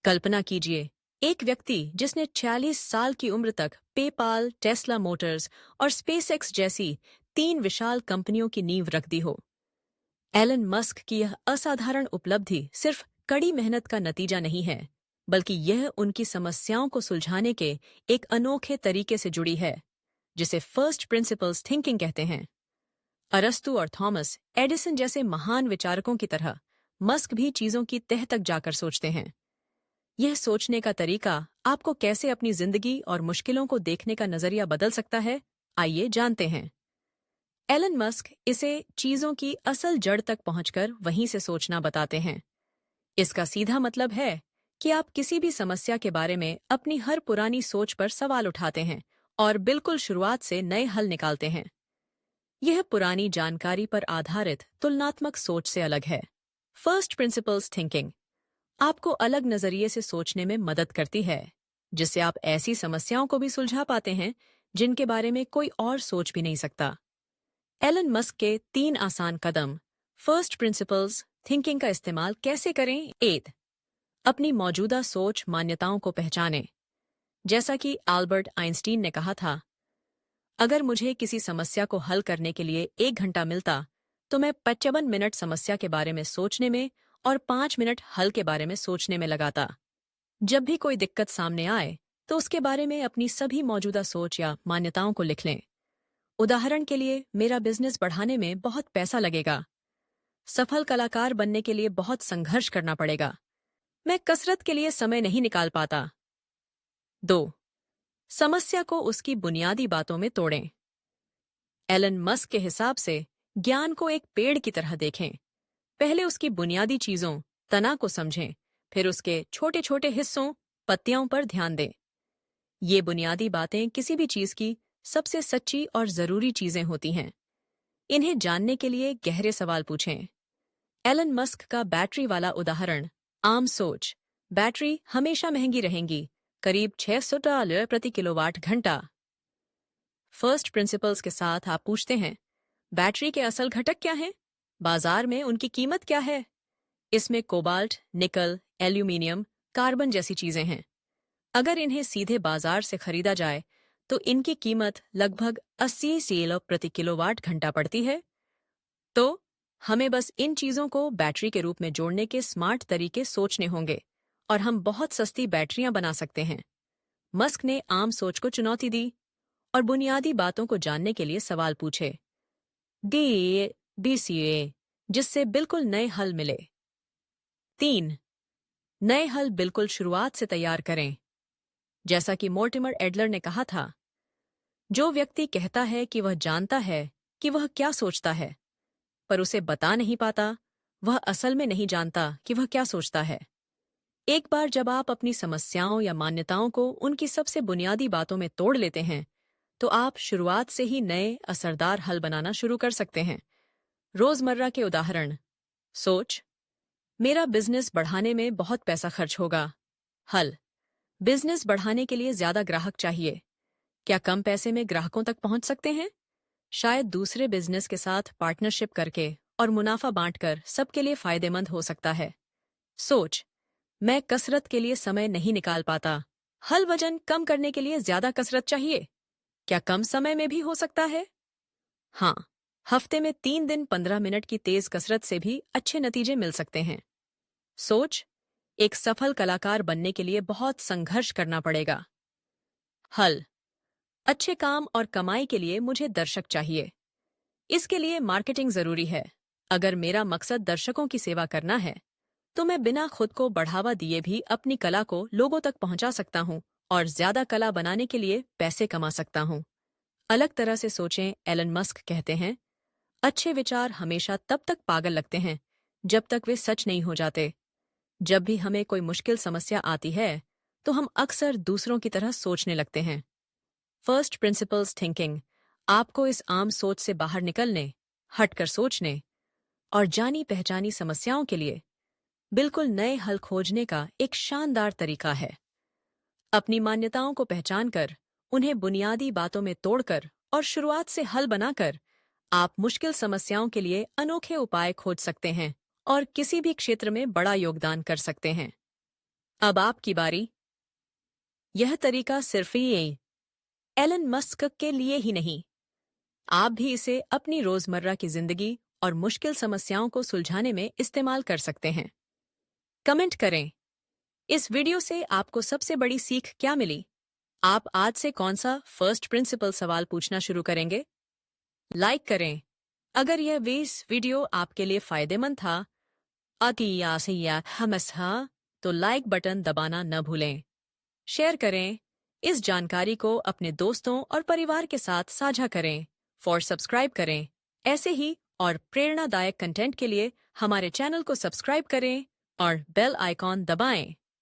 कल्पना कीजिए, एक व्यक्ति जिसने 40 साल की उम्र तक पेपाल, टेस्ला मोटर्स और स्पेसएक्स जैसी 3 विशाल कंपनियों की नींव रख दी हो। एलन मस्क की यह असाधारण उपलब्धि सिर्फ कड़ी मेहनत का नतीजा नहीं है, बल्कि यह उनकी समस्याओं को सुलझाने के एक अनोखे तरीके से जुड़ी है, जिसे फर्स्ट प्रिंसिपल्स थिंकिंग कहते हैं। अरस्तु और थॉमस एडिसन जैसे महान विचारकों की तरह मस्क भी चीजों की तह तक जाकर सोचते हैं। यह सोचने का तरीका आपको कैसे अपनी जिंदगी और मुश्किलों को देखने का नजरिया बदल सकता है, आइए जानते हैं। एलन मस्क इसे चीजों की असल जड़ तक पहुंचकर वहीं से सोचना बताते हैं। इसका सीधा मतलब है कि आप किसी भी समस्या के बारे में अपनी हर पुरानी सोच पर सवाल उठाते हैं और बिल्कुल शुरुआत से नए हल निकालते हैं। यह पुरानी जानकारी पर आधारित तुलनात्मक सोच से अलग है। फर्स्ट प्रिंसिपल्स थिंकिंग आपको अलग नजरिए से सोचने में मदद करती है, जिससे आप ऐसी समस्याओं को भी सुलझा पाते हैं जिनके बारे में कोई और सोच भी नहीं सकता। एलन मस्क के 3 आसान कदम फर्स्ट प्रिंसिपल्स थिंकिंग का इस्तेमाल कैसे करें। 1. अपनी मौजूदा सोच मान्यताओं को पहचानें। जैसा कि अल्बर्ट आइंस्टीन ने कहा था, अगर मुझे किसी समस्या को हल करने के लिए 1 घंटा मिलता तो मैं 55 मिनट समस्या के बारे में सोचने में और 5 मिनट हल के बारे में सोचने में लगाता। जब भी कोई दिक्कत सामने आए तो उसके बारे में अपनी सभी मौजूदा सोच या मान्यताओं को लिख लें। उदाहरण के लिए, मेरा बिजनेस बढ़ाने में बहुत पैसा लगेगा। सफल कलाकार बनने के लिए बहुत संघर्ष करना पड़ेगा। मैं कसरत के लिए समय नहीं निकाल पाता। 2. समस्या को उसकी बुनियादी बातों में तोड़ें। एलन मस्क के हिसाब से ज्ञान को एक पेड़ की तरह देखें। पहले उसकी बुनियादी चीजों, तना को समझें, फिर उसके छोटे छोटे हिस्सों, पत्तियों पर ध्यान दें। ये बुनियादी बातें किसी भी चीज की सबसे सच्ची और जरूरी चीजें होती हैं। इन्हें जानने के लिए गहरे सवाल पूछें। एलन मस्क का बैटरी वाला उदाहरण आम सोच, बैटरी हमेशा महंगी रहेंगी, करीब $600 प्रति किलोवाट घंटा। फर्स्ट प्रिंसिपल्स के साथ आप पूछते हैं, बैटरी के असल घटक क्या हैं? बाजार में उनकी कीमत क्या है? इसमें कोबाल्ट, निकल, एल्यूमीनियम, कार्बन जैसी चीजें हैं। अगर इन्हें सीधे बाजार से खरीदा जाए तो इनकी कीमत लगभग 80 सेल प्रति किलोवाट घंटा पड़ती है। तो हमें बस इन चीजों को बैटरी के रूप में जोड़ने के स्मार्ट तरीके सोचने होंगे और हम बहुत सस्ती बैटरियां बना सकते हैं। मस्क ने आम सोच को चुनौती दी और बुनियादी बातों को जानने के लिए सवाल पूछे। DCA जिससे बिल्कुल नए हल मिले। 3. नए हल बिल्कुल शुरुआत से तैयार करें। जैसा कि मोर्टिमर एडलर ने कहा था, जो व्यक्ति कहता है कि वह जानता है कि वह क्या सोचता है, पर उसे बता नहीं पाता, वह असल में नहीं जानता कि वह क्या सोचता है। एक बार जब आप अपनी समस्याओं या मान्यताओं को उनकी सबसे बुनियादी बातों में तोड़ लेते हैं, तो आप शुरुआत से ही नए असरदार हल बनाना शुरू कर सकते हैं। रोजमर्रा के उदाहरण। सोच, मेरा बिजनेस बढ़ाने में बहुत पैसा खर्च होगा। हल, बिजनेस बढ़ाने के लिए ज्यादा ग्राहक चाहिए। क्या कम पैसे में ग्राहकों तक पहुंच सकते हैं? शायद दूसरे बिजनेस के साथ पार्टनरशिप करके और मुनाफा बांटकर सबके लिए फायदेमंद हो सकता है। सोच, मैं कसरत के लिए समय नहीं निकाल पाता। हल, वजन कम करने के लिए ज्यादा कसरत चाहिए। क्या कम समय में भी हो सकता है? हाँ, हफ्ते में 3 दिन 15 मिनट की तेज कसरत से भी अच्छे नतीजे मिल सकते हैं। सोच, एक सफल कलाकार बनने के लिए बहुत संघर्ष करना पड़ेगा। हल, अच्छे काम और कमाई के लिए मुझे दर्शक चाहिए। इसके लिए मार्केटिंग जरूरी है। अगर मेरा मकसद दर्शकों की सेवा करना है, तो मैं बिना खुद को बढ़ावा दिए भी अपनी कला को लोगों तक पहुंचा सकता हूं और ज्यादा कला बनाने के लिए पैसे कमा सकता हूं। अलग तरह से सोचें। एलन मस्क कहते हैं, अच्छे विचार हमेशा तब तक पागल लगते हैं जब तक वे सच नहीं हो जाते। जब भी हमें कोई मुश्किल समस्या आती है तो हम अक्सर दूसरों की तरह सोचने लगते हैं। फर्स्ट प्रिंसिपल्स थिंकिंग आपको इस आम सोच से बाहर निकलने, हटकर सोचने और जानी पहचानी समस्याओं के लिए बिल्कुल नए हल खोजने का एक शानदार तरीका है। अपनी मान्यताओं को पहचानकर, उन्हें बुनियादी बातों में तोड़कर और शुरुआत से हल बनाकर आप मुश्किल समस्याओं के लिए अनोखे उपाय खोज सकते हैं और किसी भी क्षेत्र में बड़ा योगदान कर सकते हैं। अब आपकी बारी। यह तरीका सिर्फ ये एलन मस्क के लिए ही नहीं, आप भी इसे अपनी रोजमर्रा की जिंदगी और मुश्किल समस्याओं को सुलझाने में इस्तेमाल कर सकते हैं। कमेंट करें, इस वीडियो से आपको सबसे बड़ी सीख क्या मिली? आप आज से कौन सा फर्स्ट प्रिंसिपल सवाल पूछना शुरू करेंगे? लाइक करें अगर यह वीडियो आपके लिए फायदेमंद था। तो लाइक बटन दबाना न भूलें। शेयर करें, इस जानकारी को अपने दोस्तों और परिवार के साथ साझा करें। सब्सक्राइब करें। ऐसे ही और प्रेरणादायक कंटेंट के लिए हमारे चैनल को सब्सक्राइब करें और बेल आइकॉन दबाएं।